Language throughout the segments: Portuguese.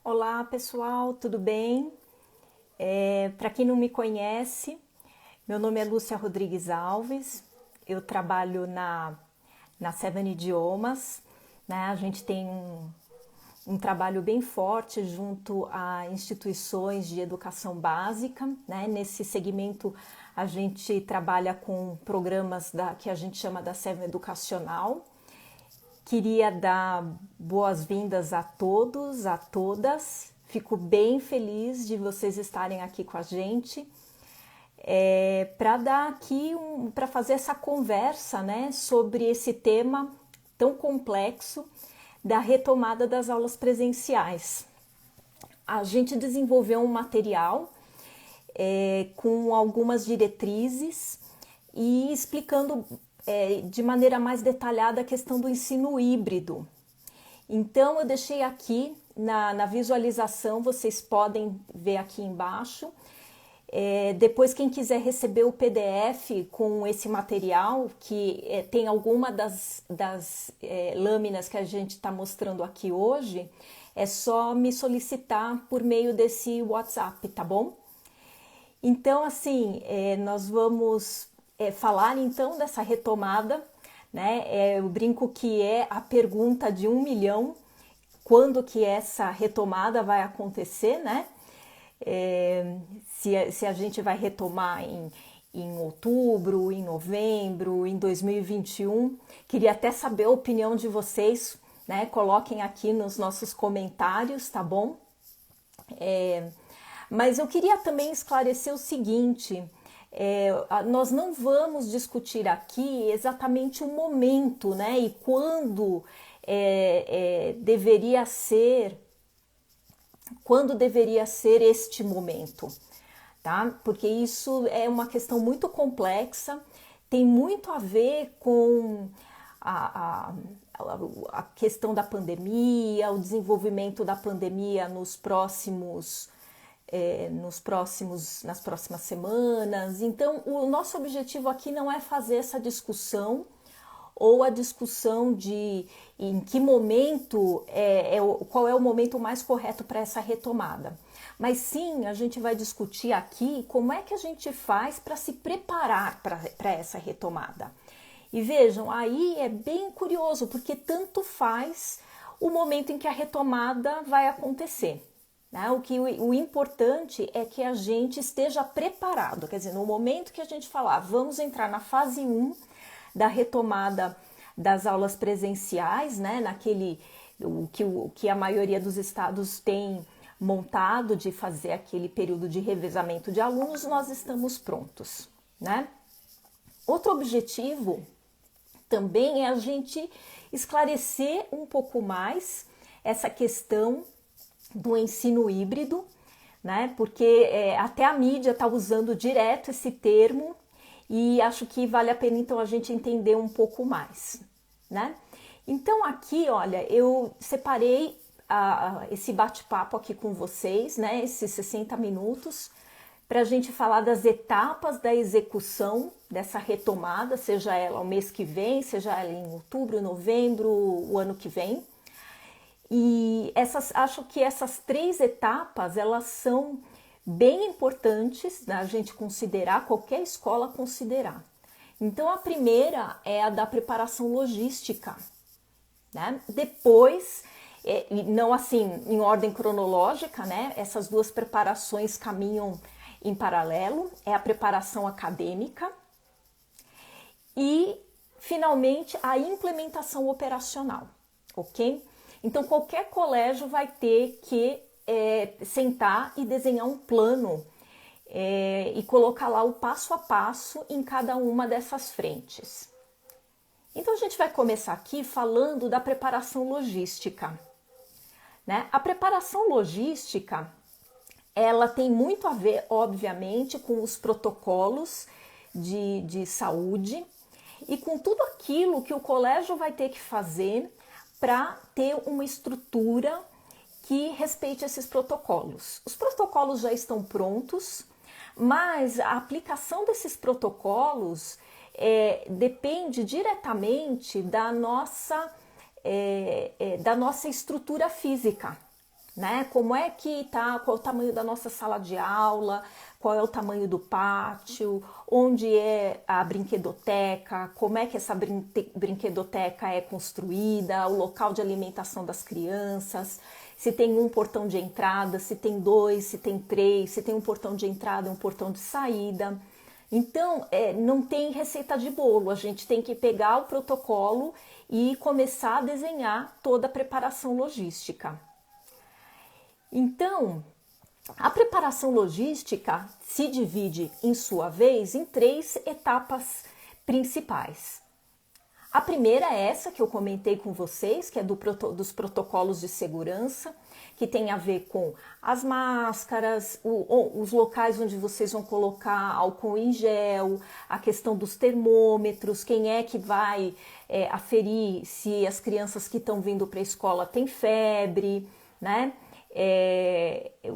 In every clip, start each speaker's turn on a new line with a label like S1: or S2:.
S1: Olá pessoal, tudo bem? Para quem não me conhece, meu nome é Lúcia Rodrigues Alves, eu trabalho na Seven Idiomas, né? A gente tem um trabalho bem forte junto a instituições de educação básica, né? Nesse segmento a gente trabalha com programas que a gente chama da Seven Educacional. Queria dar boas-vindas a todos, a todas. Fico bem feliz de vocês estarem aqui com a gente para fazer essa conversa, né, sobre esse tema tão complexo da retomada das aulas presenciais. A gente desenvolveu um material com algumas diretrizes e explicando de maneira mais detalhada a questão do ensino híbrido. Então eu deixei aqui na visualização, vocês podem ver aqui embaixo. Depois quem quiser receber o PDF com esse material, que tem alguma das lâminas que a gente está mostrando aqui hoje, é só me solicitar por meio desse WhatsApp, tá bom? Então assim, nós vamos falar então dessa retomada, né? Eu brinco que é a pergunta de 1 milhão, quando que essa retomada vai acontecer, né? Se a gente vai retomar em outubro, em novembro, em 2021. Queria até saber a opinião de vocês, né? Coloquem aqui nos nossos comentários, tá bom? Mas eu queria também esclarecer o seguinte: nós não vamos discutir aqui exatamente o momento, né? E quando deveria ser este momento, tá? Porque isso é uma questão muito complexa, tem muito a ver com a questão da pandemia, o desenvolvimento da pandemia nas próximas semanas. Então, o nosso objetivo aqui não é fazer essa discussão ou a discussão de em que momento, qual é o momento mais correto para essa retomada. Mas sim, a gente vai discutir aqui como é que a gente faz para se preparar para essa retomada. E vejam, aí é bem curioso, porque tanto faz o momento em que a retomada vai acontecer. Né? O importante é que a gente esteja preparado, quer dizer, no momento que a gente falar, vamos entrar na fase 1 da retomada das aulas presenciais, né? O que a maioria dos estados tem montado de fazer aquele período de revezamento de alunos, nós estamos prontos, né? Outro objetivo também é a gente esclarecer um pouco mais essa questão do ensino híbrido, né? Porque até a mídia está usando direto esse termo e acho que vale a pena então a gente entender um pouco mais, né? Então aqui, olha, eu separei esse bate-papo aqui com vocês, né? Esses 60 minutos para a gente falar das etapas da execução dessa retomada, seja ela o mês que vem, seja ela em outubro, novembro, o ano que vem. E acho que essas 3 etapas, elas são bem importantes da gente considerar, qualquer escola considerar. Então, a primeira é a da preparação logística, né? Depois, não assim em ordem cronológica, né? Essas 2 preparações caminham em paralelo, é a preparação acadêmica e, finalmente, a implementação operacional, ok? Então, qualquer colégio vai ter que sentar e desenhar um plano e colocar lá o passo a passo em cada uma dessas frentes. Então, a gente vai começar aqui falando da preparação logística, né? A preparação logística, ela tem muito a ver, obviamente, com os protocolos de saúde e com tudo aquilo que o colégio vai ter que fazer para ter uma estrutura que respeite esses protocolos. Os protocolos já estão prontos, mas a aplicação desses protocolos depende diretamente da nossa estrutura física, né? Como é que tá, qual é o tamanho da nossa sala de aula, qual é o tamanho do pátio, onde é a brinquedoteca, como é que essa brinquedoteca é construída, o local de alimentação das crianças, se tem um portão de entrada, se tem dois, se tem três, se tem um portão de entrada e um portão de saída. Então, não tem receita de bolo, a gente tem que pegar o protocolo e começar a desenhar toda a preparação logística. Então, a preparação logística se divide, em sua vez, em 3 etapas principais. A primeira é essa que eu comentei com vocês, que é dos protocolos de segurança, que tem a ver com as máscaras, os locais onde vocês vão colocar álcool em gel, a questão dos termômetros, quem é que vai aferir se as crianças que estão vindo para a escola têm febre, né?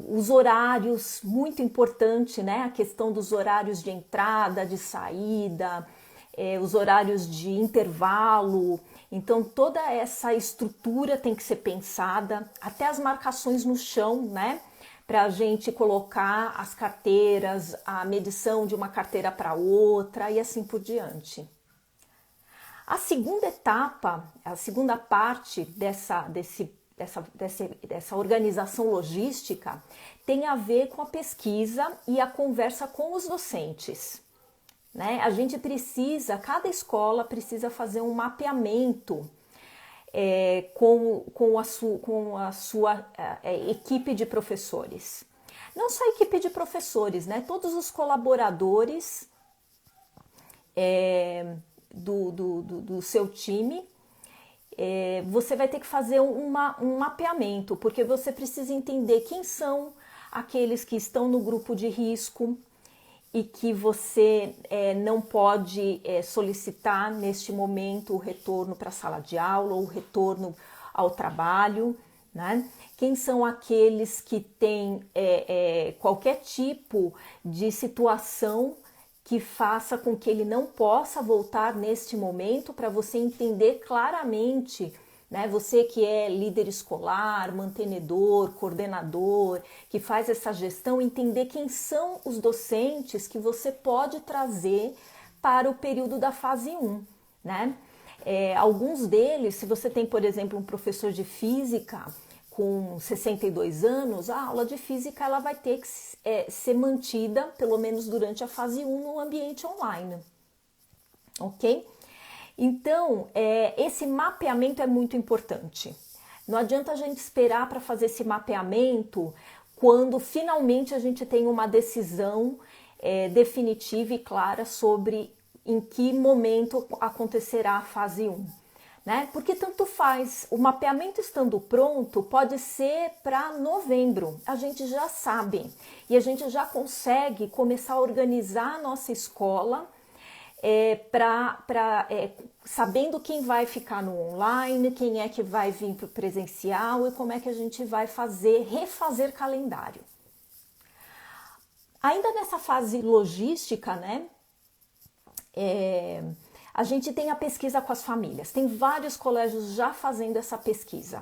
S1: Os horários, muito importante, né? A questão dos horários de entrada, de saída, os horários de intervalo. Então toda essa estrutura tem que ser pensada, até as marcações no chão, né? Para a gente colocar as carteiras, a medição de uma carteira para outra e assim por diante. A segunda etapa, a segunda parte dessa organização logística tem a ver com a pesquisa e a conversa com os docentes, né? A gente precisa, cada escola precisa fazer um mapeamento com a sua equipe de professores. Não só a equipe de professores, né? Todos os colaboradores do seu time. Você vai ter que fazer um mapeamento, porque você precisa entender quem são aqueles que estão no grupo de risco e que você não pode solicitar neste momento o retorno para a sala de aula ou o retorno ao trabalho, né? Quem são aqueles que têm qualquer tipo de situação que faça com que ele não possa voltar neste momento, para você entender claramente, né? Você que é líder escolar, mantenedor, coordenador, que faz essa gestão, entender quem são os docentes que você pode trazer para o período da fase 1, né? Alguns deles, se você tem, por exemplo, um professor de física com 62 anos, a aula de física ela vai ter que ser mantida, pelo menos durante a fase 1, no ambiente online, ok? Então, esse mapeamento é muito importante. Não adianta a gente esperar para fazer esse mapeamento quando finalmente a gente tem uma decisão definitiva e clara sobre em que momento acontecerá a fase 1. Né? Porque tanto faz, o mapeamento estando pronto pode ser para novembro, a gente já sabe e a gente já consegue começar a organizar a nossa escola sabendo quem vai ficar no online, quem é que vai vir para o presencial e como é que a gente vai refazer calendário. Ainda nessa fase logística, né? A gente tem a pesquisa com as famílias, tem vários colégios já fazendo essa pesquisa,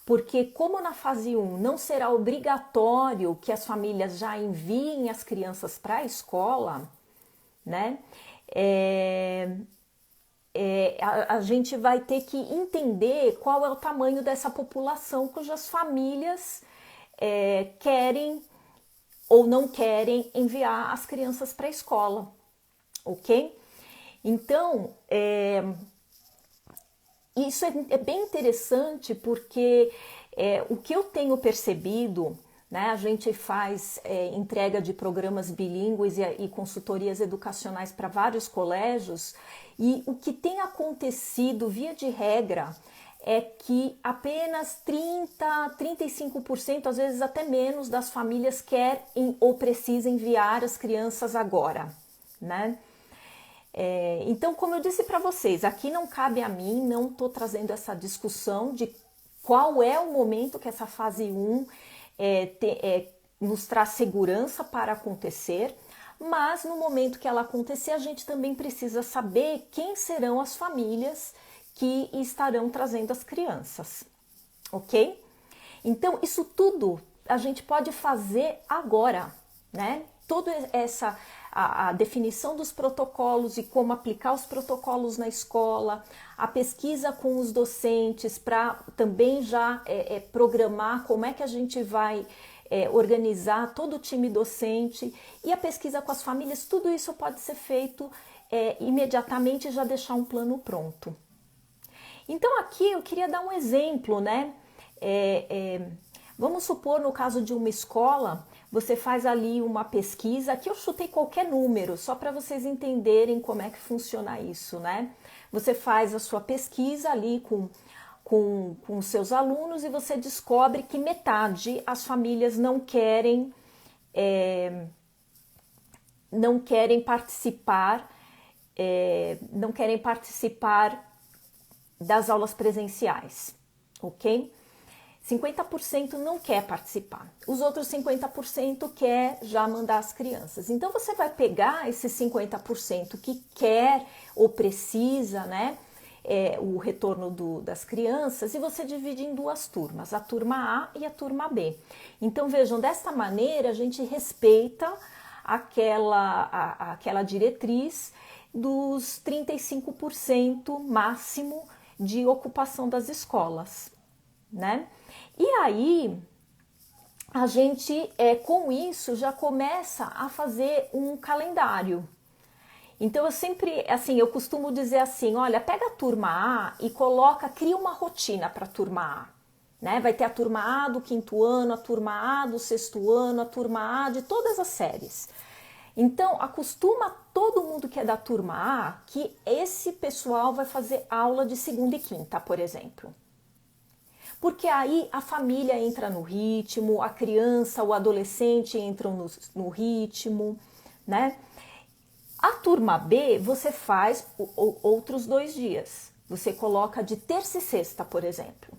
S1: porque como na fase 1 não será obrigatório que as famílias já enviem as crianças para a escola, né? A gente vai ter que entender qual é o tamanho dessa população cujas famílias querem ou não querem enviar as crianças para a escola, ok? Então, isso é bem interessante porque o que eu tenho percebido, né, a gente faz entrega de programas bilíngues e consultorias educacionais para vários colégios, e o que tem acontecido, via de regra, é que apenas 35%, às vezes até menos, das famílias querem ou precisam enviar as crianças agora, né? Então, como eu disse para vocês, aqui não cabe a mim, não estou trazendo essa discussão de qual é o momento que essa fase 1 nos traz segurança para acontecer, mas no momento que ela acontecer, a gente também precisa saber quem serão as famílias que estarão trazendo as crianças, ok? Então, isso tudo a gente pode fazer agora, né? Toda essa a definição dos protocolos e como aplicar os protocolos na escola, a pesquisa com os docentes para também já programar como é que a gente vai organizar todo o time docente e a pesquisa com as famílias, tudo isso pode ser feito imediatamente e já deixar um plano pronto. Então aqui eu queria dar um exemplo, né? Vamos supor no caso de uma escola, você faz ali uma pesquisa, aqui eu chutei qualquer número, só para vocês entenderem como é que funciona isso, né? Você faz a sua pesquisa ali com seus alunos e você descobre que metade as famílias não querem participar, não querem participar das aulas presenciais, ok? 50% não quer participar, os outros 50% quer já mandar as crianças. Então você vai pegar esses 50% que quer ou precisa, né, o retorno das crianças e você divide em duas turmas, a turma A e a turma B. Então vejam, desta maneira a gente respeita aquela diretriz dos 35% máximo de ocupação das escolas, né? E aí a gente com isso já começa a fazer um calendário. Então eu sempre, assim, eu costumo dizer assim, olha, pega a turma A e cria uma rotina para a turma A, né? Vai ter a turma A do 5º ano, a turma A do 6º ano, a turma A de todas as séries. Então acostuma todo mundo que é da turma A que esse pessoal vai fazer aula de segunda e quinta, por exemplo. Porque aí a família entra no ritmo, a criança, o adolescente entram no ritmo, né? A turma B você faz outros 2 dias. Você coloca de terça e sexta, por exemplo.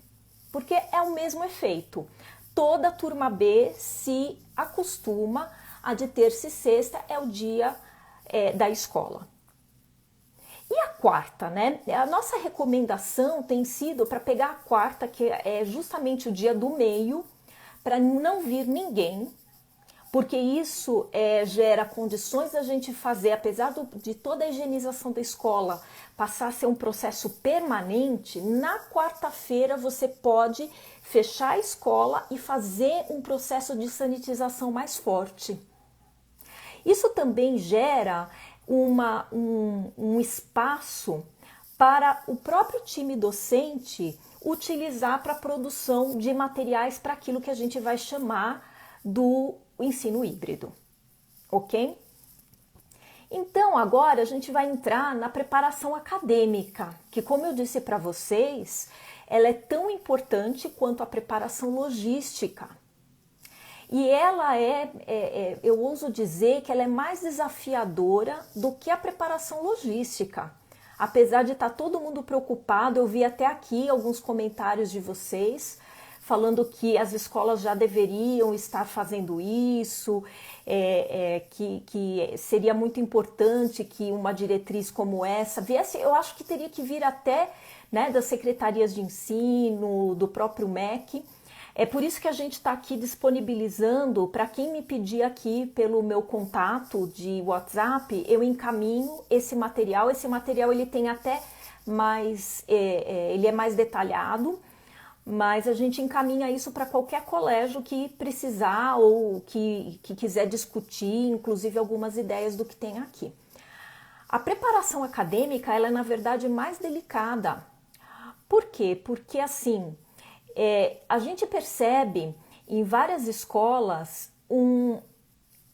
S1: Porque é o mesmo efeito. Toda a turma B se acostuma a de terça e sexta é o dia da escola. E a quarta, né? A nossa recomendação tem sido para pegar a quarta, que é justamente o dia do meio, para não vir ninguém, porque isso gera condições da gente fazer, apesar de toda a higienização da escola passar a ser um processo permanente, na quarta-feira você pode fechar a escola e fazer um processo de sanitização mais forte. Isso também gera um espaço para o próprio time docente utilizar para a produção de materiais para aquilo que a gente vai chamar do ensino híbrido, ok? Então agora a gente vai entrar na preparação acadêmica, que como eu disse para vocês, ela é tão importante quanto a preparação logística. E ela eu ouso dizer que ela é mais desafiadora do que a preparação logística. Apesar de estar todo mundo preocupado, eu vi até aqui alguns comentários de vocês falando que as escolas já deveriam estar fazendo isso, que seria muito importante que uma diretriz como essa viesse. Eu acho que teria que vir até, né, das secretarias de ensino, do próprio MEC. É por isso que a gente está aqui disponibilizando, para quem me pedir aqui pelo meu contato de WhatsApp, eu encaminho esse material. Esse material ele tem até mais, ele é mais detalhado, mas a gente encaminha isso para qualquer colégio que precisar ou que quiser discutir, inclusive algumas ideias do que tem aqui. A preparação acadêmica, ela é na verdade mais delicada. Por quê? Porque assim, a gente percebe em várias escolas um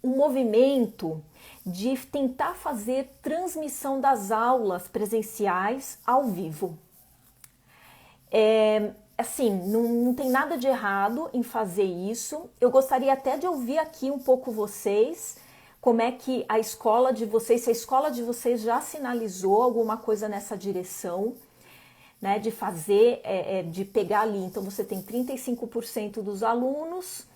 S1: movimento de tentar fazer transmissão das aulas presenciais ao vivo. Assim, não tem nada de errado em fazer isso. Eu gostaria até de ouvir aqui um pouco vocês, como é que a escola de vocês, se a escola de vocês já sinalizou alguma coisa nessa direção, né, de fazer, de pegar ali. Então você tem 35% dos alunos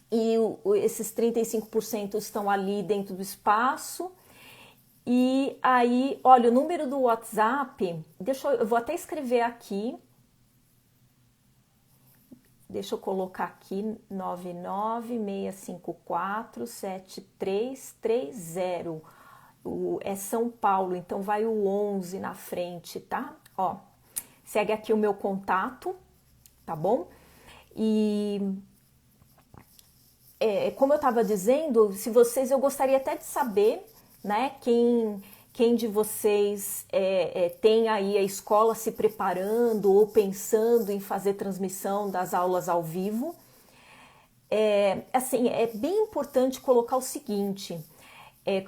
S1: e esses 35% estão ali dentro do espaço. E aí, olha, o número do WhatsApp, eu vou até escrever aqui. Deixa eu colocar aqui 996547330. É São Paulo, então vai o 11 na frente, tá? Ó, segue aqui o meu contato, tá bom? E como eu estava dizendo, eu gostaria até de saber, né, quem de vocês tem aí a escola se preparando ou pensando em fazer transmissão das aulas ao vivo. Assim, é bem importante colocar o seguinte,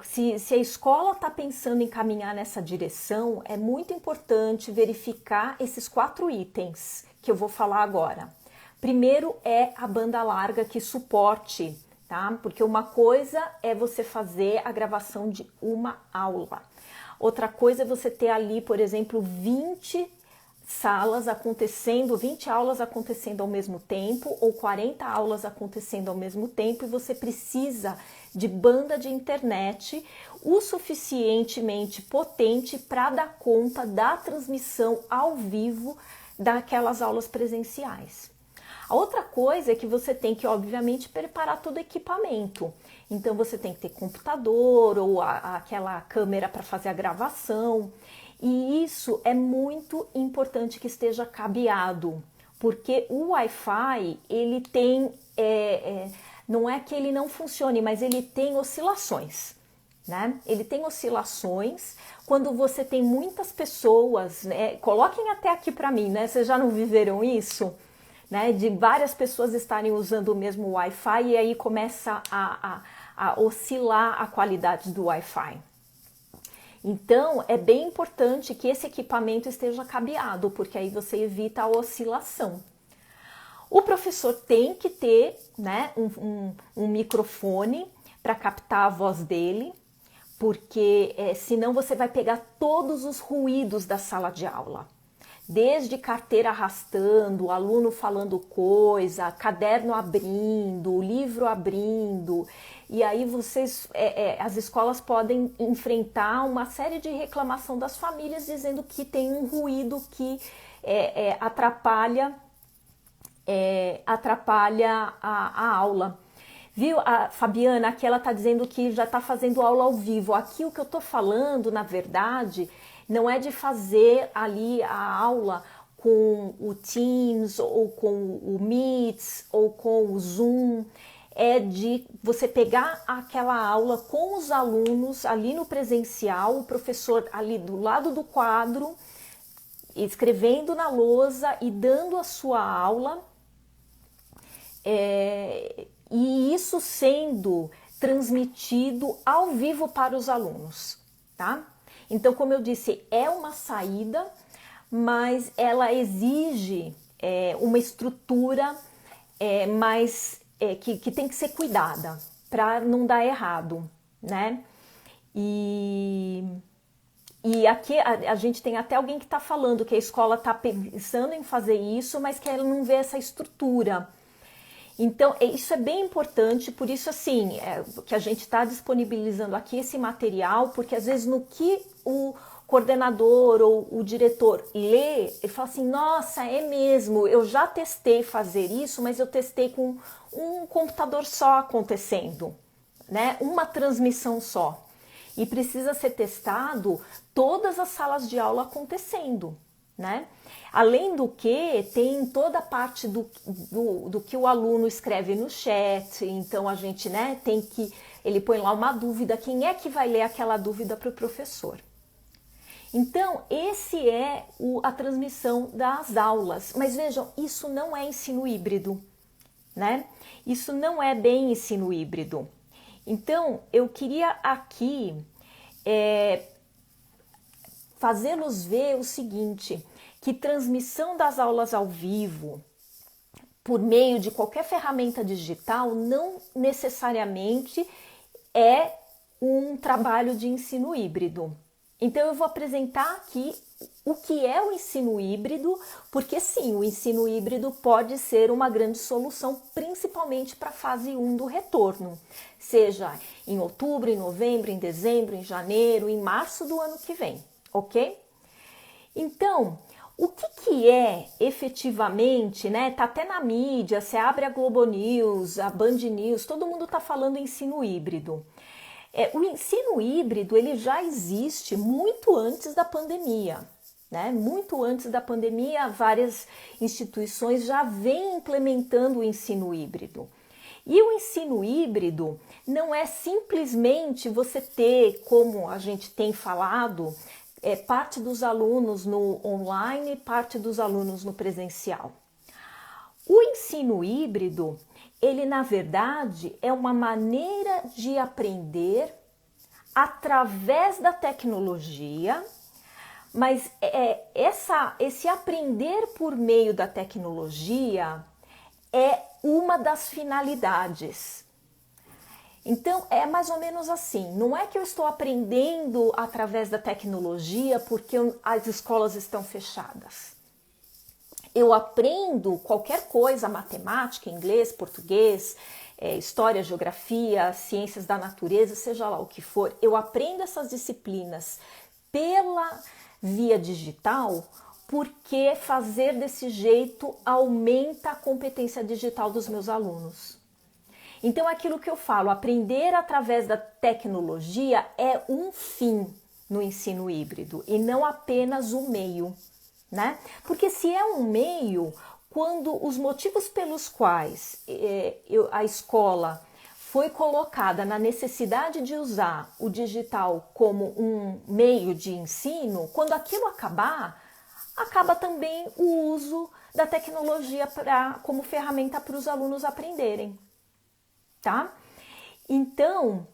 S1: se a escola está pensando em caminhar nessa direção, é muito importante verificar esses 4 itens que eu vou falar agora. Primeiro é a banda larga que suporte, tá? Porque uma coisa é você fazer a gravação de uma aula. Outra coisa é você ter ali, por exemplo, 20 salas acontecendo, 20 aulas acontecendo ao mesmo tempo ou 40 aulas acontecendo ao mesmo tempo e você precisa de banda de internet o suficientemente potente para dar conta da transmissão ao vivo daquelas aulas presenciais. A outra coisa é que você tem que, obviamente, preparar todo o equipamento. Então, você tem que ter computador ou aquela câmera para fazer a gravação. E isso é muito importante que esteja cabeado, porque o Wi-Fi, ele tem, não é que ele não funcione, mas ele tem oscilações, né? Ele tem oscilações quando você tem muitas pessoas, né? Coloquem até aqui para mim, né? Vocês já não viveram isso? Né, de várias pessoas estarem usando o mesmo Wi-Fi e aí começa a oscilar a qualidade do Wi-Fi. Então, é bem importante que esse equipamento esteja cabeado, porque aí você evita a oscilação. O professor tem que ter, né, um microfone para captar a voz dele, porque senão você vai pegar todos os ruídos da sala de aula. Desde carteira arrastando, aluno falando coisa, caderno abrindo, livro abrindo, e aí as escolas podem enfrentar uma série de reclamação das famílias dizendo que tem um ruído que atrapalha a aula. Viu, a Fabiana, aqui ela está dizendo que já está fazendo aula ao vivo. Aqui o que eu estou falando, na verdade, não é de fazer ali a aula com o Teams ou com o Meet ou com o Zoom, é de você pegar aquela aula com os alunos ali no presencial, o professor ali do lado do quadro, escrevendo na lousa e dando a sua aula, e isso sendo transmitido ao vivo para os alunos, tá? Então, como eu disse, é uma saída, mas ela exige uma estrutura que tem que ser cuidada para não dar errado, né? E aqui a gente tem até alguém que está falando que a escola está pensando em fazer isso, mas que ela não vê essa estrutura. Então, isso é bem importante, por isso, assim, que a gente está disponibilizando aqui esse material, porque às vezes no que o coordenador ou o diretor lê, ele fala assim, nossa, é mesmo, eu já testei fazer isso, mas eu testei com um computador só acontecendo, né? Uma transmissão só. E precisa ser testado todas as salas de aula acontecendo, né? Além do que, tem toda a parte do que o aluno escreve no chat, então a gente, né, ele põe lá uma dúvida, quem é que vai ler aquela dúvida para o professor? Então, esse é a transmissão das aulas, mas vejam, isso não é ensino híbrido, né? Isso não é bem ensino híbrido. Então, eu queria aqui fazê-los ver o seguinte, que transmissão das aulas ao vivo por meio de qualquer ferramenta digital não necessariamente é um trabalho de ensino híbrido. Então eu vou apresentar aqui o que é o ensino híbrido, porque sim, o ensino híbrido pode ser uma grande solução, principalmente para a fase 1 do retorno, seja em outubro, em novembro, em dezembro, em janeiro, em março do ano que vem, ok? Então, O que é efetivamente, né? Tá até na mídia, você abre a Globo News, a Band News, todo mundo tá falando ensino híbrido. O ensino híbrido ele já existe muito antes da pandemia, né? Muito antes da pandemia, várias instituições já vêm implementando o ensino híbrido. E o ensino híbrido não é simplesmente você ter, como a gente tem falado, parte dos alunos no online, parte dos alunos no presencial. O ensino híbrido, ele na verdade é uma maneira de aprender através da tecnologia, mas esse aprender por meio da tecnologia é uma das finalidades. Então, é mais ou menos assim, não é que eu estou aprendendo através da tecnologia porque as escolas estão fechadas. Eu aprendo qualquer coisa, matemática, inglês, português, história, geografia, ciências da natureza, seja lá o que for, eu aprendo essas disciplinas pela via digital porque fazer desse jeito aumenta a competência digital dos meus alunos. Então, aquilo que eu falo, aprender através da tecnologia é um fim no ensino híbrido e não apenas o meio, né? Porque se é um meio, quando os motivos pelos quais a escola foi colocada na necessidade de usar o digital como um meio de ensino, quando aquilo acabar, acaba também o uso da tecnologia como ferramenta para os alunos aprenderem. Tá? Então,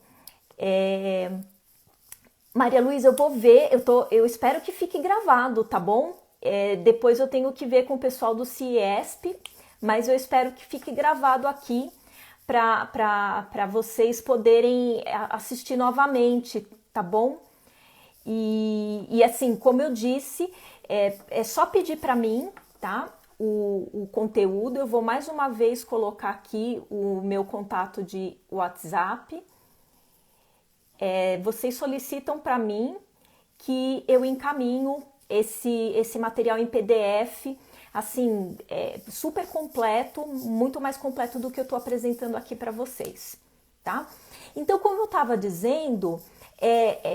S1: Maria Luísa, eu vou ver, eu espero que fique gravado, tá bom? Depois eu tenho que ver com o pessoal do CIESP, mas eu espero que fique gravado aqui para vocês poderem assistir novamente, tá bom? E assim, como eu disse, é só pedir para mim, tá? O conteúdo, eu vou mais uma vez colocar aqui o meu contato de WhatsApp. Vocês solicitam para mim que eu encaminho esse material em PDF, assim, super completo, muito mais completo do que eu estou apresentando aqui para vocês, tá? Então, como eu estava dizendo,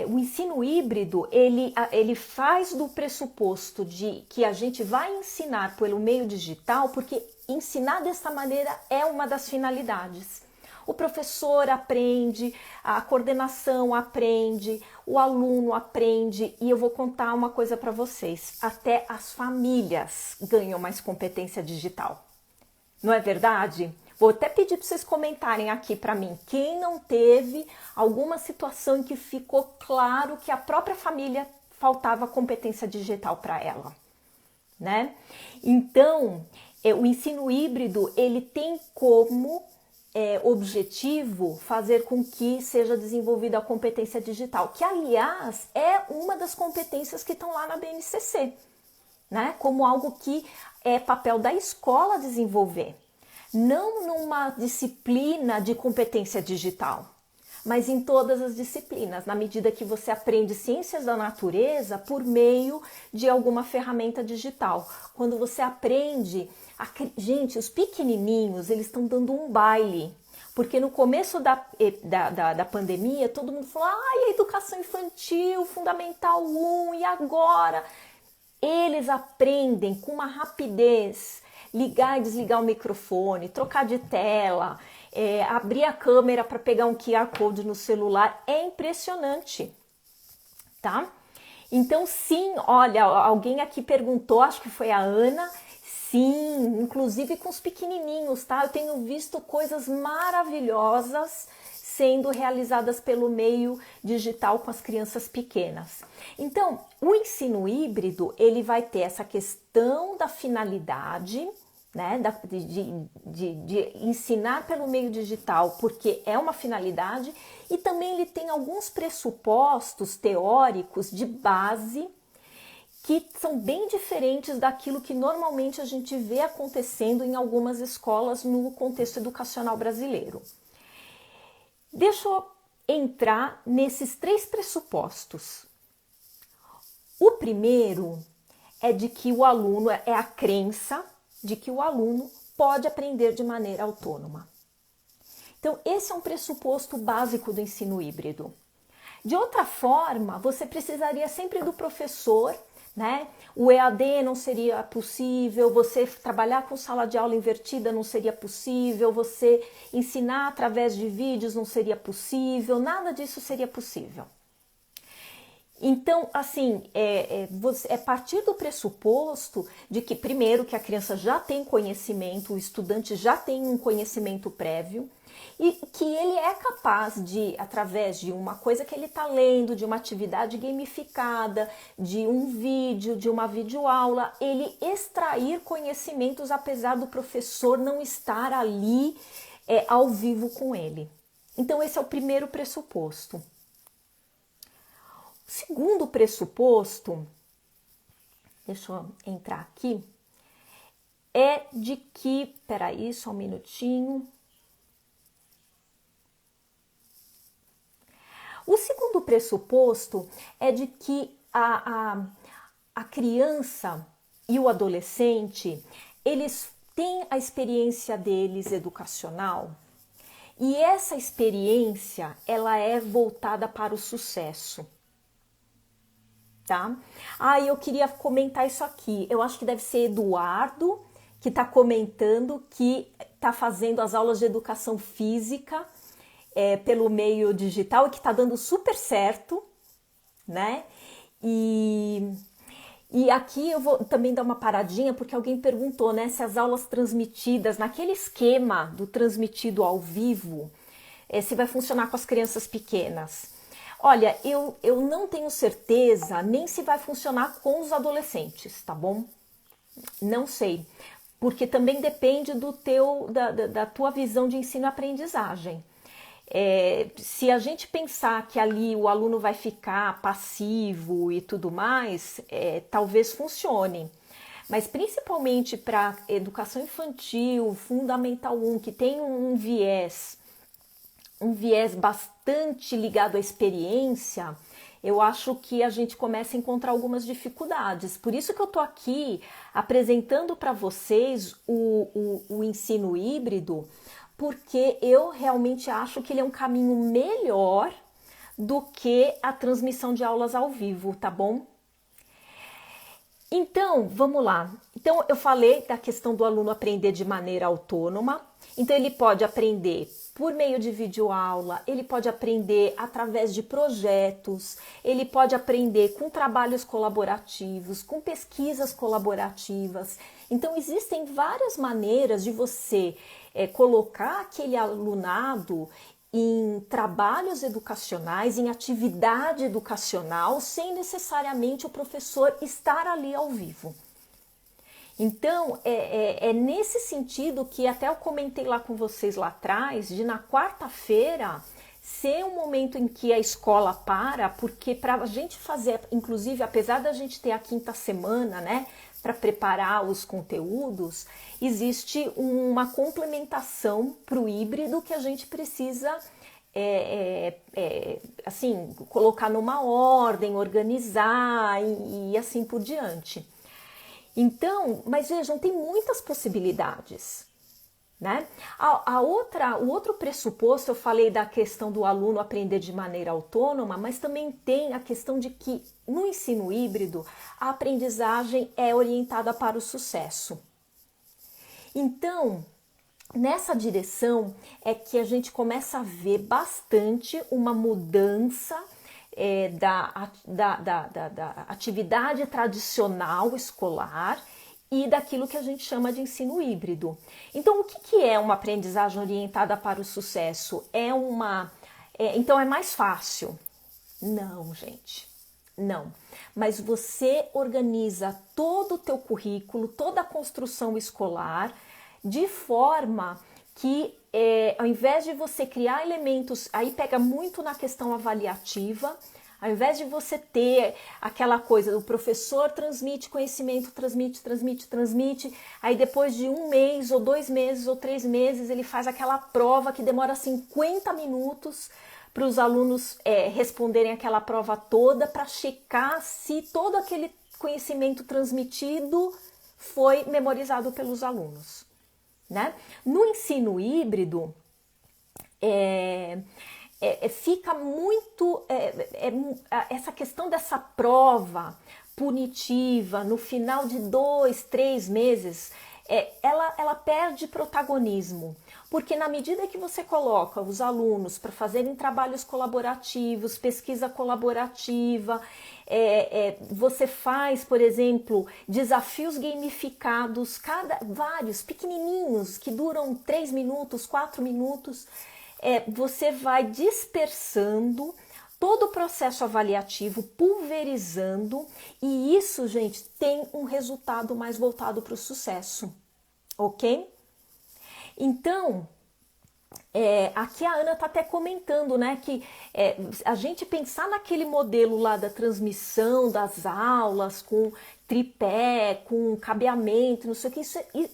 S1: o ensino híbrido, ele faz do pressuposto de que a gente vai ensinar pelo meio digital, porque ensinar dessa maneira é uma das finalidades. O professor aprende, a coordenação aprende, o aluno aprende, e eu vou contar uma coisa para vocês, até as famílias ganham mais competência digital. Não é verdade? Vou até pedir para vocês comentarem aqui para mim, quem não teve alguma situação em que ficou claro que a própria família faltava competência digital para ela, né? Então, o ensino híbrido, ele tem como objetivo fazer com que seja desenvolvida a competência digital, que aliás é uma das competências que estão lá na BNCC, né? Como algo que é papel da escola desenvolver. Não numa disciplina de competência digital, mas em todas as disciplinas, na medida que você aprende ciências da natureza por meio de alguma ferramenta digital. Quando você aprende... Gente, os pequenininhos, eles estão dando um baile, porque no começo da pandemia, todo mundo falou, a educação infantil, Fundamental 1, e agora? Eles aprendem com uma rapidez, ligar e desligar o microfone, trocar de tela, abrir a câmera para pegar um QR Code no celular, é impressionante, tá? Então sim, olha, alguém aqui perguntou, acho que foi a Ana, sim, inclusive com os pequenininhos, tá? Eu tenho visto coisas maravilhosas sendo realizadas pelo meio digital com as crianças pequenas. Então, o ensino híbrido, ele vai ter essa questão da finalidade, né, de ensinar pelo meio digital, porque é uma finalidade, e também ele tem alguns pressupostos teóricos de base que são bem diferentes daquilo que normalmente a gente vê acontecendo em algumas escolas no contexto educacional brasileiro. Deixa eu entrar nesses 3 pressupostos. O primeiro é de que o aluno, é a crença de que o aluno pode aprender de maneira autônoma. Então, esse é um pressuposto básico do ensino híbrido. De outra forma, você precisaria sempre do professor, né? O EAD não seria possível, você trabalhar com sala de aula invertida não seria possível, você ensinar através de vídeos não seria possível, nada disso seria possível. Então, assim, é partir do pressuposto de que, primeiro, que a criança já tem conhecimento, o estudante já tem um conhecimento prévio e que ele é capaz de, através de uma coisa que ele está lendo, de uma atividade gamificada, de um vídeo, de uma videoaula, ele extrair conhecimentos apesar do professor não estar ali ao vivo com ele. Então, esse é o primeiro pressuposto. O segundo pressuposto, deixa eu entrar aqui, é de que, peraí, só um minutinho. O segundo pressuposto é de que a criança e o adolescente, eles têm a experiência deles educacional e essa experiência, ela é voltada para o sucesso. Tá? Eu queria comentar isso aqui. Eu acho que deve ser Eduardo que está comentando que está fazendo as aulas de educação física pelo meio digital e que está dando super certo, né? E aqui eu vou também dar uma paradinha porque alguém perguntou, né, se as aulas transmitidas naquele esquema do transmitido ao vivo, se vai funcionar com as crianças pequenas. Olha, eu não tenho certeza nem se vai funcionar com os adolescentes, tá bom? Não sei, porque também depende da tua visão de ensino e aprendizagem. Se a gente pensar que ali o aluno vai ficar passivo e tudo mais, talvez funcione. Mas principalmente para educação infantil, Fundamental 1, que tem um viés bastante ligado à experiência, eu acho que a gente começa a encontrar algumas dificuldades. Por isso que eu estou aqui apresentando para vocês o ensino híbrido, porque eu realmente acho que ele é um caminho melhor do que a transmissão de aulas ao vivo, tá bom? Então, vamos lá. Então, eu falei da questão do aluno aprender de maneira autônoma. Então, ele pode aprender por meio de videoaula, ele pode aprender através de projetos, ele pode aprender com trabalhos colaborativos, com pesquisas colaborativas. Então, existem várias maneiras de você colocar aquele alunado em trabalhos educacionais, em atividade educacional, sem necessariamente o professor estar ali ao vivo. Então, é nesse sentido que até eu comentei lá com vocês lá atrás, de na quarta-feira ser um momento em que a escola para, porque para a gente fazer, inclusive, apesar da gente ter a quinta semana, né, para preparar os conteúdos, existe uma complementação para o híbrido que a gente precisa assim, colocar numa ordem, organizar e assim por diante. Então, mas vejam, tem muitas possibilidades, né? O outro pressuposto, eu falei da questão do aluno aprender de maneira autônoma, mas também tem a questão de que no ensino híbrido a aprendizagem é orientada para o sucesso. Então, nessa direção é que a gente começa a ver bastante uma mudança da atividade tradicional escolar e daquilo que a gente chama de ensino híbrido. Então, o que é uma aprendizagem orientada para o sucesso? Então, é mais fácil? Não, gente, não. Mas você organiza todo o teu currículo, toda a construção escolar, de forma que, ao invés de você criar elementos, aí pega muito na questão avaliativa, ao invés de você ter aquela coisa do professor transmite conhecimento, transmite, aí depois de 1 mês, ou 2 meses, ou 3 meses, ele faz aquela prova que demora 50 minutos para os alunos responderem aquela prova toda, para checar se todo aquele conhecimento transmitido foi memorizado pelos alunos, né? No ensino híbrido, fica muito essa questão dessa prova punitiva no final de 2, 3 meses, ela perde protagonismo, porque na medida que você coloca os alunos para fazerem trabalhos colaborativos, pesquisa colaborativa, você faz, por exemplo, desafios gamificados, vários pequenininhos que duram 3 minutos, 4 minutos, você vai dispersando todo o processo avaliativo, pulverizando, e isso, gente, tem um resultado mais voltado para o sucesso, ok? Então, aqui a Ana está até comentando, né, que a gente pensar naquele modelo lá da transmissão das aulas, com tripé, com cabeamento, não sei o que,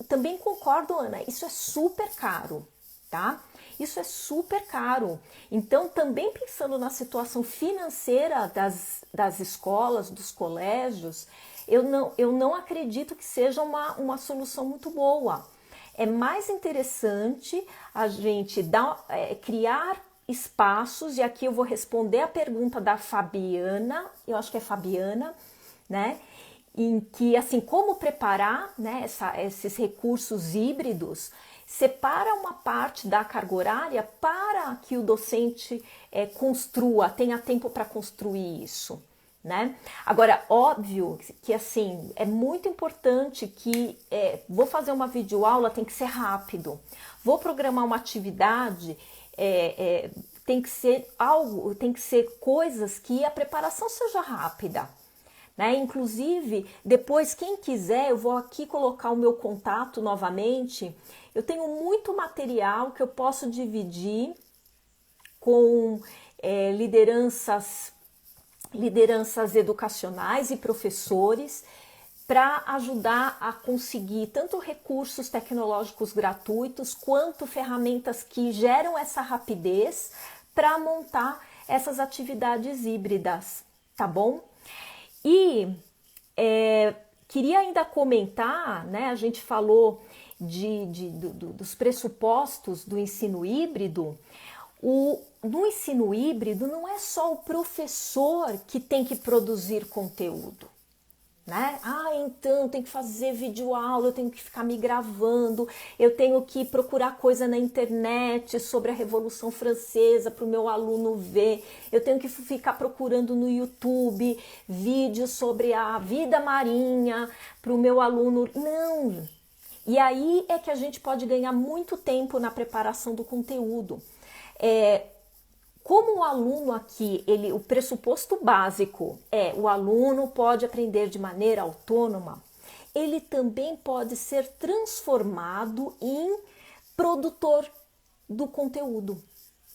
S1: também concordo, Ana, isso é super caro, tá? Isso é super caro. Então, também pensando na situação financeira das escolas, dos colégios, eu não acredito que seja uma solução muito boa. É mais interessante a gente criar espaços, e aqui eu vou responder a pergunta da Fabiana, eu acho que é Fabiana, né? Em que, assim, como preparar, né, esses recursos híbridos, separa uma parte da carga horária para que o docente tenha tempo para construir isso, né? Agora, óbvio que, assim, é muito importante que vou fazer uma videoaula, tem que ser rápido. Vou programar uma atividade, tem que ser coisas que a preparação seja rápida, né? Inclusive, depois, quem quiser, eu vou aqui colocar o meu contato novamente. Eu tenho muito material que eu posso dividir com lideranças educacionais e professores para ajudar a conseguir tanto recursos tecnológicos gratuitos quanto ferramentas que geram essa rapidez para montar essas atividades híbridas, tá bom? E queria ainda comentar, né, a gente falou dos pressupostos do ensino híbrido. No ensino híbrido não é só o professor que tem que produzir conteúdo, né? Então tem que fazer videoaula, eu tenho que ficar me gravando, eu tenho que procurar coisa na internet sobre a Revolução Francesa para o meu aluno ver, eu tenho que ficar procurando no YouTube vídeos sobre a vida marinha para o meu aluno. Não! E aí é que a gente pode ganhar muito tempo na preparação do conteúdo. Como o aluno aqui, o pressuposto básico o aluno pode aprender de maneira autônoma, ele também pode ser transformado em produtor do conteúdo,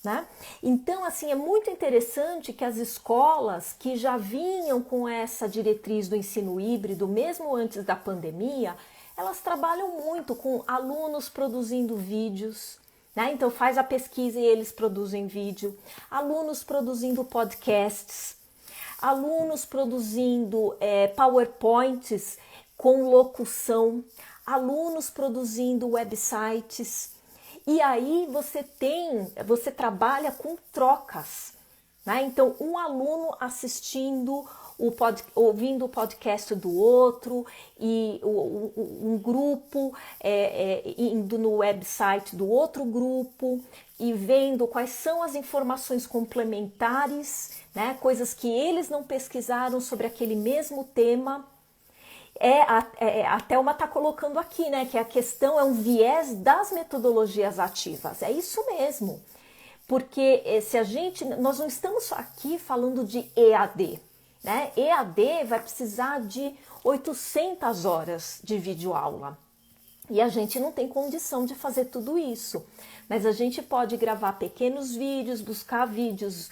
S1: né? Então, assim, é muito interessante que as escolas que já vinham com essa diretriz do ensino híbrido, mesmo antes da pandemia, elas trabalham muito com alunos produzindo vídeos, né? Então faz a pesquisa e eles produzem vídeo, alunos produzindo podcasts, alunos produzindo PowerPoints com locução, alunos produzindo websites. E aí você trabalha com trocas, né? Então um aluno ouvindo o podcast do outro, e um grupo indo no website do outro grupo e vendo quais são as informações complementares, né, coisas que eles não pesquisaram sobre aquele mesmo tema. A Thelma está colocando aqui, né, que a questão é um viés das metodologias ativas. É isso mesmo, porque nós não estamos aqui falando de EAD, né? EAD vai precisar de 800 horas de videoaula e a gente não tem condição de fazer tudo isso, mas a gente pode gravar pequenos vídeos, buscar vídeos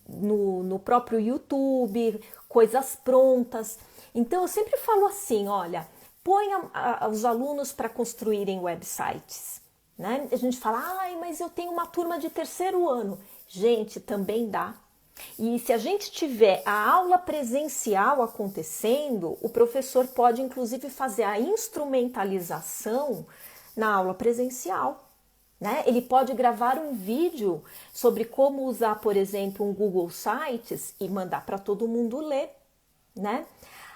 S1: no próprio YouTube, coisas prontas. Então eu sempre falo assim, olha, ponha os alunos para construírem websites, né? A gente fala, mas eu tenho uma turma de terceiro ano. Gente, também dá. E se a gente tiver a aula presencial acontecendo, o professor pode inclusive fazer a instrumentalização na aula presencial, né? Ele pode gravar um vídeo sobre como usar, por exemplo, um Google Sites e mandar para todo mundo ler, né?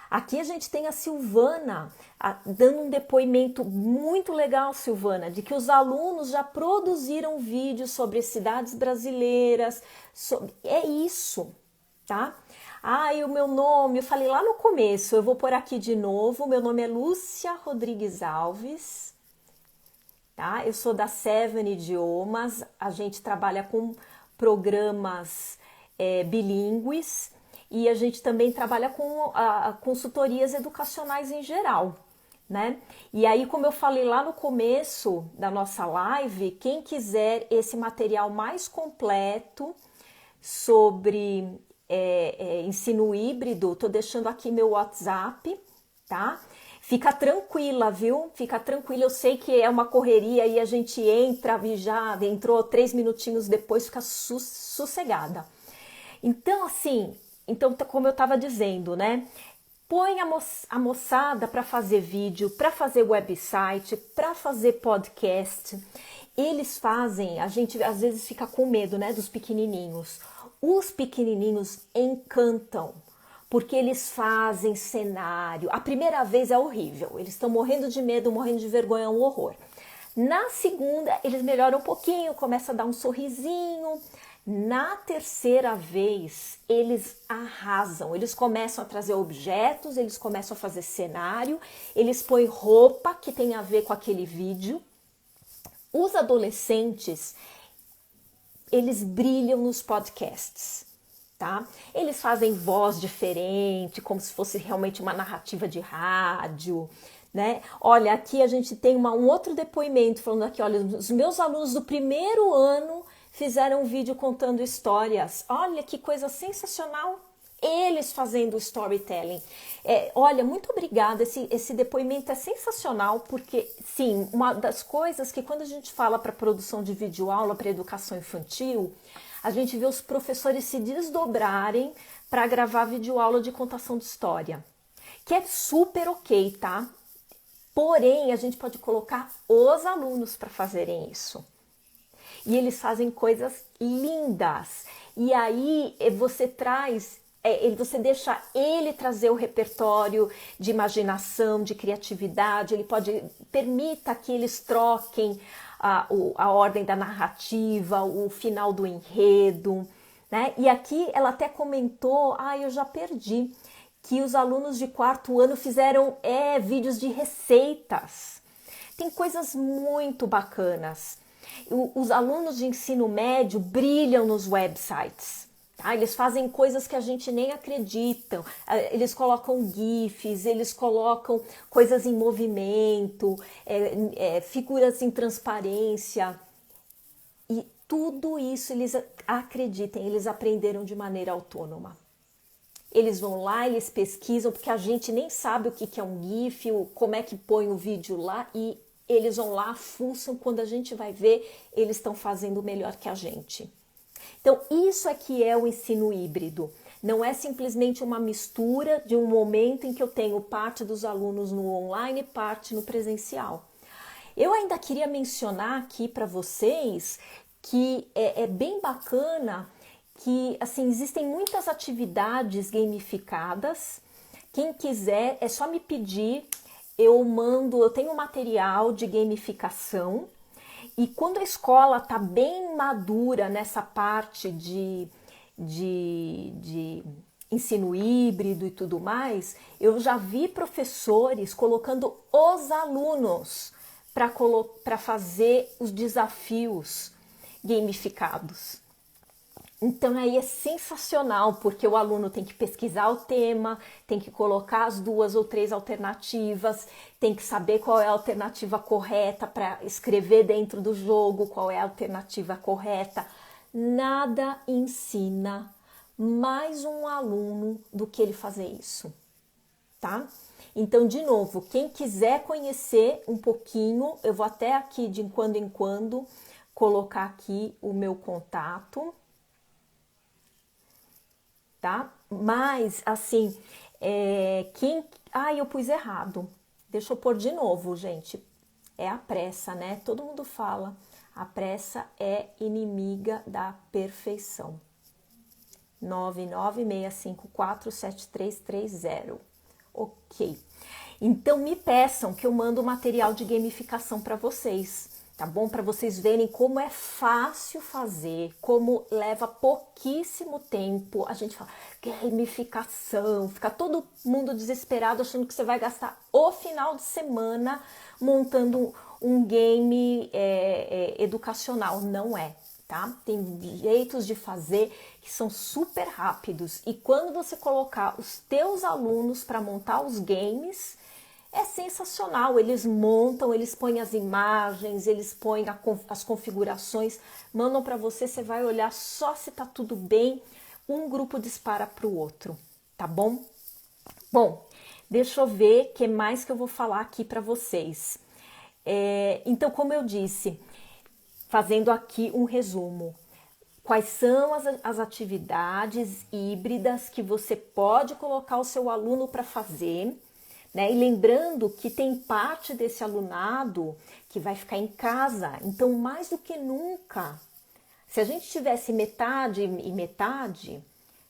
S1: Aqui a gente tem a Silvana dando um depoimento muito legal, Silvana, de que os alunos já produziram vídeos sobre cidades brasileiras. É isso, tá? E o meu nome, eu falei lá no começo, eu vou pôr aqui de novo. Meu nome é Lúcia Rodrigues Alves, tá? Eu sou da Seven Idiomas, a gente trabalha com programas bilíngues. E a gente também trabalha com consultorias educacionais em geral, né? E aí, como eu falei lá no começo da nossa live, quem quiser esse material mais completo sobre ensino híbrido, tô deixando aqui meu WhatsApp, tá? Fica tranquila, viu? Fica tranquila, eu sei que é uma correria e a gente entra e já entrou 3 minutinhos depois, fica sossegada. Então, assim... Então, como eu estava dizendo, né? Põe a moçada para fazer vídeo, para fazer website, para fazer podcast. Eles fazem, a gente às vezes fica com medo, né, dos pequenininhos. Os pequenininhos encantam, porque eles fazem cenário. A primeira vez é horrível, eles estão morrendo de medo, morrendo de vergonha, é um horror. Na segunda, eles melhoram um pouquinho, começa a dar um sorrisinho. Na terceira vez, eles arrasam, eles começam a trazer objetos, eles começam a fazer cenário, eles põem roupa que tem a ver com aquele vídeo. Os adolescentes, eles brilham nos podcasts, tá? Eles fazem voz diferente, como se fosse realmente uma narrativa de rádio, né? Olha, aqui a gente tem um outro depoimento falando aqui, olha, os meus alunos do primeiro ano fizeram um vídeo contando histórias. Olha que coisa sensacional. Eles fazendo storytelling. Olha, muito obrigada. Esse depoimento é sensacional porque, sim, uma das coisas que quando a gente fala para produção de videoaula, para educação infantil, a gente vê os professores se desdobrarem para gravar videoaula de contação de história. Que é super ok, tá? Porém, a gente pode colocar os alunos para fazerem isso. E eles fazem coisas lindas. E aí você você deixa ele trazer o repertório de imaginação, de criatividade. Permita que eles troquem a ordem da narrativa, o final do enredo, né? E aqui ela até comentou, eu já perdi, que os alunos de 4º ano fizeram vídeos de receitas. Tem coisas muito bacanas. Os alunos de ensino médio brilham nos websites, tá? Eles fazem coisas que a gente nem acredita. Eles colocam GIFs, eles colocam coisas em movimento, figuras em transparência. E tudo isso, eles acreditem, eles aprenderam de maneira autônoma. Eles vão lá, eles pesquisam, porque a gente nem sabe o que é um GIF, como é que põe o vídeo lá, e eles vão lá, fuçam, quando a gente vai ver, eles estão fazendo melhor que a gente. Então, isso é que é o ensino híbrido. Não é simplesmente uma mistura de um momento em que eu tenho parte dos alunos no online e parte no presencial. Eu ainda queria mencionar aqui para vocês que é bem bacana que, assim, existem muitas atividades gamificadas. Quem quiser, é só me pedir. Eu tenho material de gamificação e quando a escola está bem madura nessa parte de ensino híbrido e tudo mais, eu já vi professores colocando os alunos para fazer os desafios gamificados. Então aí é sensacional, porque o aluno tem que pesquisar o tema, tem que colocar as 2 ou 3 alternativas, tem que saber qual é a alternativa correta para escrever dentro do jogo, qual é a alternativa correta. Nada ensina mais um aluno do que ele fazer isso, tá? Então, de novo, quem quiser conhecer um pouquinho, eu vou até aqui de quando em quando colocar aqui o meu contato. tá? Mas, assim, eu pus errado. Deixa eu pôr de novo, gente. É a pressa, né? Todo mundo fala. A pressa é inimiga da perfeição. 996547330. Ok. Então me peçam que eu mando material de gamificação para vocês, tá bom? Para vocês verem como é fácil fazer, como leva pouquíssimo tempo. A gente fala gamificação, fica todo mundo desesperado achando que você vai gastar o final de semana montando um game educacional. Não é. Tá? Tem jeitos de fazer que são super rápidos, e quando você colocar os teus alunos para montar os games, é sensacional. Eles montam, eles põem as imagens, eles põem as configurações, mandam para você, você vai olhar só se tá tudo bem, um grupo dispara para o outro, tá bom? Bom, deixa eu ver o que mais que eu vou falar aqui para vocês. Então, como eu disse, fazendo aqui um resumo, quais são as atividades híbridas que você pode colocar o seu aluno para fazer, né? E lembrando que tem parte desse alunado que vai ficar em casa, então mais do que nunca, se a gente tivesse metade e metade,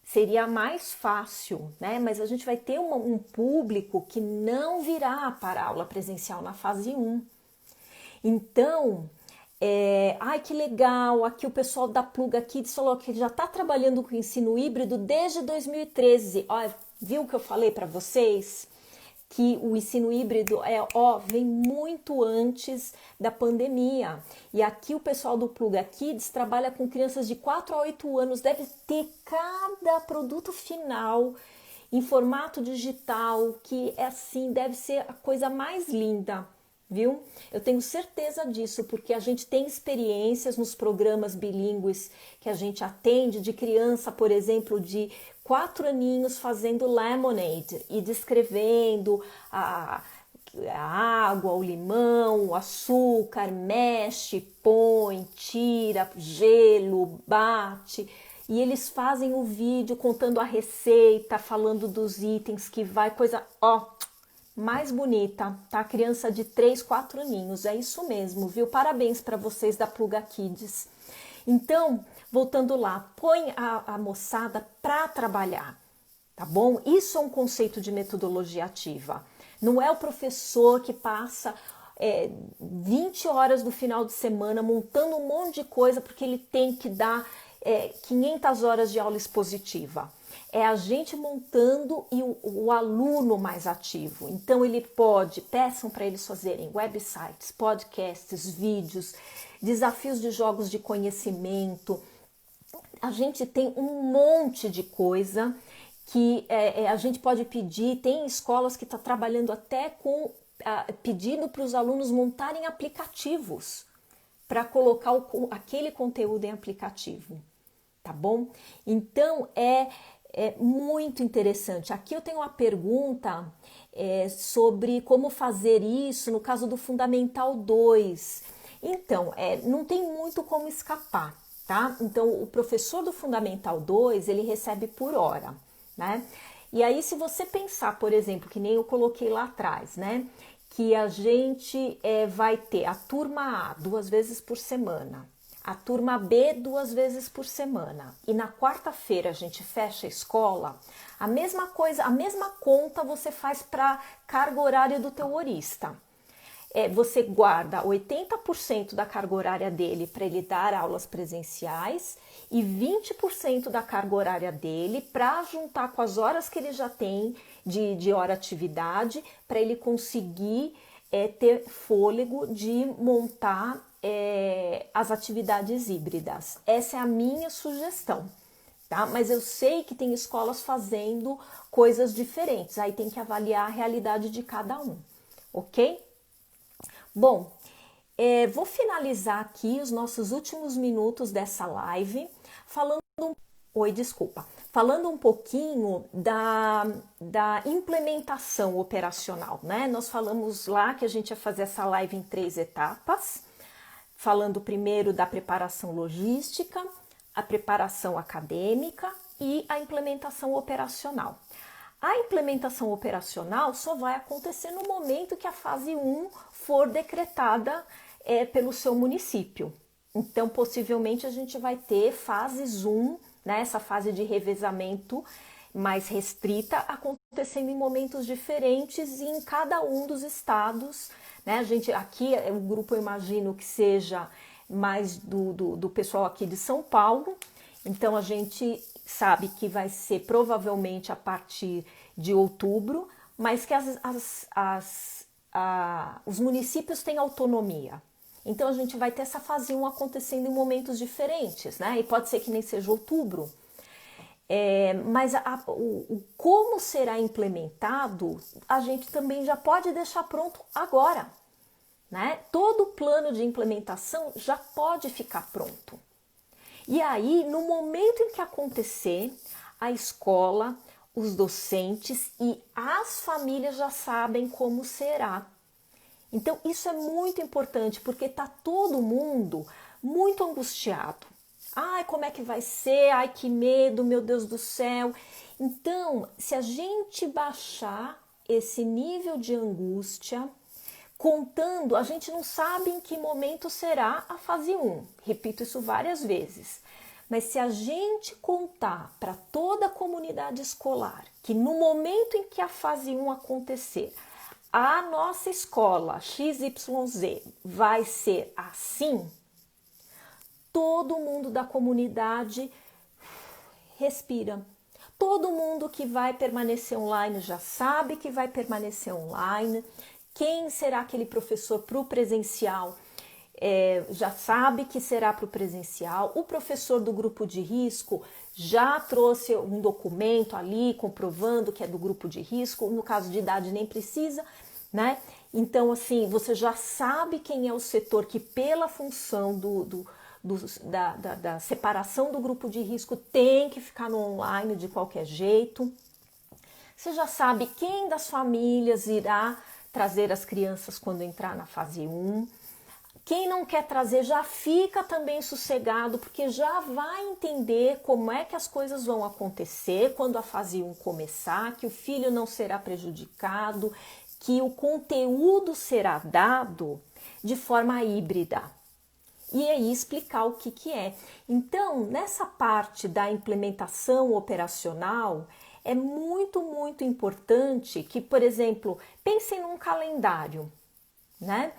S1: seria mais fácil, né? Mas a gente vai ter um público que não virá para a aula presencial na fase 1. Então, que legal, aqui o pessoal da Pluga Kids falou que já está trabalhando com ensino híbrido desde 2013. Olha, viu o que eu falei para vocês? Que o ensino híbrido vem muito antes da pandemia. E aqui o pessoal do Pluga Kids trabalha com crianças de 4 a 8 anos, deve ter cada produto final em formato digital, que é assim, deve ser a coisa mais linda. Viu? Eu tenho certeza disso, porque a gente tem experiências nos programas bilíngues que a gente atende de criança, por exemplo, de 4 aninhos fazendo lemonade e descrevendo a água, o limão, o açúcar, mexe, põe, tira, gelo, bate. E eles fazem o vídeo contando a receita, falando dos itens que vai, coisa, mais bonita, tá? Criança de 3, 4 aninhos, é isso mesmo, viu? Parabéns para vocês da Pluga Kids. Então, voltando lá, põe a moçada para trabalhar, tá bom? Isso é um conceito de metodologia ativa. Não é o professor que passa 20 horas do final de semana montando um monte de coisa porque ele tem que dar 500 horas de aula expositiva. É a gente montando e o aluno mais ativo. Então peçam para eles fazerem websites, podcasts, vídeos, desafios de jogos de conhecimento. A gente tem um monte de coisa que a gente pode pedir. Tem escolas que estão trabalhando até pedindo para os alunos montarem aplicativos para colocar aquele conteúdo em aplicativo, tá bom? Então, é muito interessante. Aqui eu tenho uma pergunta sobre como fazer isso no caso do Fundamental 2. Então, não tem muito como escapar, tá? Então, o professor do Fundamental 2, ele recebe por hora, né? E aí, se você pensar, por exemplo, que nem eu coloquei lá atrás, né? Que a gente vai ter a turma A 2 vezes por semana, a turma B 2 vezes por semana, e na quarta-feira a gente fecha a escola, a mesma coisa, a mesma conta você faz para carga horária do teu horista. Você guarda 80% da carga horária dele para ele dar aulas presenciais e 20% da carga horária dele para juntar com as horas que ele já tem de hora atividade, para ele conseguir ter fôlego de montar as atividades híbridas. Essa é a minha sugestão, tá? Mas eu sei que tem escolas fazendo coisas diferentes, aí tem que avaliar a realidade de cada um, ok? Bom, vou finalizar aqui os nossos últimos minutos dessa live falando um pouquinho da implementação operacional, né? Nós falamos lá que a gente ia fazer essa live em 3 etapas, falando primeiro da preparação logística, a preparação acadêmica e a implementação operacional. A implementação operacional só vai acontecer no momento que a fase 1 for decretada pelo seu município. Então, possivelmente, a gente vai ter fases 1, né, essa fase de revezamento mais restrita, acontecendo em momentos diferentes e em cada um dos estados. Né? A gente, aqui, o grupo, eu imagino que seja mais do pessoal aqui de São Paulo. Então, a gente sabe que vai ser provavelmente a partir de outubro, mas que os municípios têm autonomia. Então, a gente vai ter essa fase 1 acontecendo em momentos diferentes, né? E pode ser que nem seja outubro. Mas como será implementado, a gente também já pode deixar pronto agora, né? Todo o plano de implementação já pode ficar pronto. E aí, no momento em que acontecer, a escola, os docentes e as famílias já sabem como será. Então, isso é muito importante, porque está todo mundo muito angustiado. Ai, como é que vai ser? Ai, que medo, meu Deus do céu. Então, se a gente baixar esse nível de angústia, contando, a gente não sabe em que momento será a fase 1. Repito isso várias vezes. Mas se a gente contar para toda a comunidade escolar que no momento em que a fase 1 acontecer, a nossa escola XYZ vai ser assim, todo mundo da comunidade respira. Todo mundo que vai permanecer online já sabe que vai permanecer online. Quem será aquele professor para o presencial já sabe que será para o presencial. O professor do grupo de risco já trouxe um documento ali comprovando que é do grupo de risco. No caso de idade nem precisa, né? Então, assim, você já sabe quem é o setor que, pela função da separação do grupo de risco, tem que ficar no online de qualquer jeito. Você já sabe quem das famílias irá trazer as crianças quando entrar na fase 1. Quem não quer trazer já fica também sossegado, porque já vai entender como é que as coisas vão acontecer quando a fase 1 começar, que o filho não será prejudicado, que o conteúdo será dado de forma híbrida. E aí explicar o que é. Então, nessa parte da implementação operacional, é muito, muito importante que, por exemplo, pensem num calendário, né?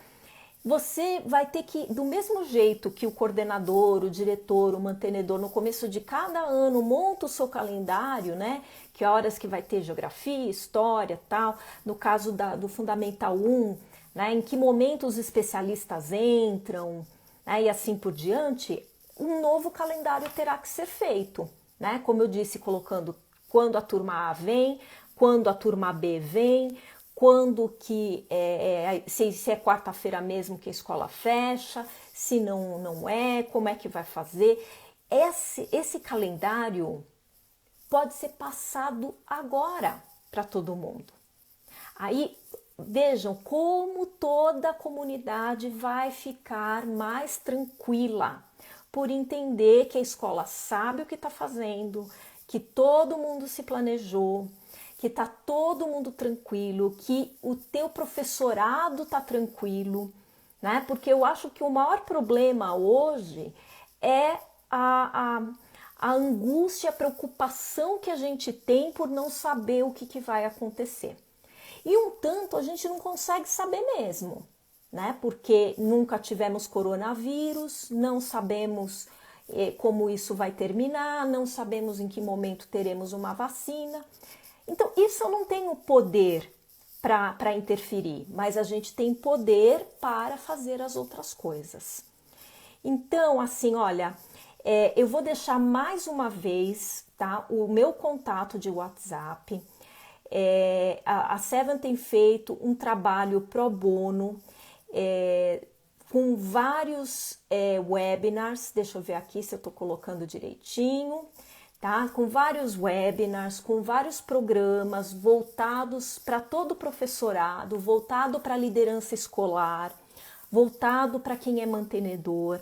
S1: Você vai ter que, do mesmo jeito que o coordenador, o diretor, o mantenedor, no começo de cada ano monta o seu calendário, né? Que horas que vai ter geografia, história, tal. No caso do Fundamental 1, né? Em que momento os especialistas entram, né? E assim por diante, um novo calendário terá que ser feito, né? Como eu disse, colocando quando a turma A vem, quando a turma B vem, quando que se é quarta-feira mesmo que a escola fecha, se não é, como é que vai fazer. Esse calendário pode ser passado agora para todo mundo. Aí vejam como toda a comunidade vai ficar mais tranquila por entender que a escola sabe o que está fazendo, que todo mundo se planejou, que está todo mundo tranquilo, que o teu professorado está tranquilo, né? Porque eu acho que o maior problema hoje é a angústia, a preocupação que a gente tem por não saber o que vai acontecer. E um tanto a gente não consegue saber mesmo, né? Porque nunca tivemos coronavírus, não sabemos como isso vai terminar, não sabemos em que momento teremos uma vacina. Então, isso eu não tenho poder para interferir, mas a gente tem poder para fazer as outras coisas. Então, assim, olha, eu vou deixar mais uma vez, tá, o meu contato de WhatsApp. A Seven tem feito um trabalho pro bono, com vários webinars. Deixa eu ver aqui se eu estou colocando direitinho. Tá? Com vários webinars, com vários programas voltados para todo o professorado, voltado para a liderança escolar, voltado para quem é mantenedor,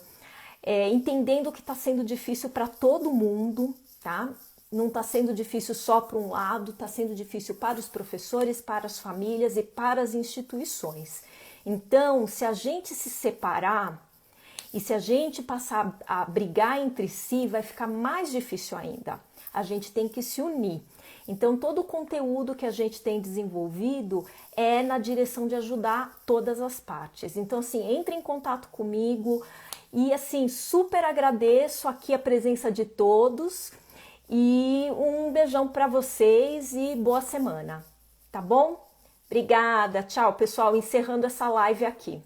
S1: entendendo que está sendo difícil para todo mundo, tá? não está sendo difícil só para um lado, está sendo difícil para os professores, para as famílias e para as instituições. Então, se a gente se separar e se a gente passar a brigar entre si, vai ficar mais difícil ainda. A gente tem que se unir. Então, todo o conteúdo que a gente tem desenvolvido é na direção de ajudar todas as partes. Então, assim, entre em contato comigo e, assim, super agradeço aqui a presença de todos e um beijão para vocês e boa semana, tá bom? Obrigada, tchau, pessoal, encerrando essa live aqui.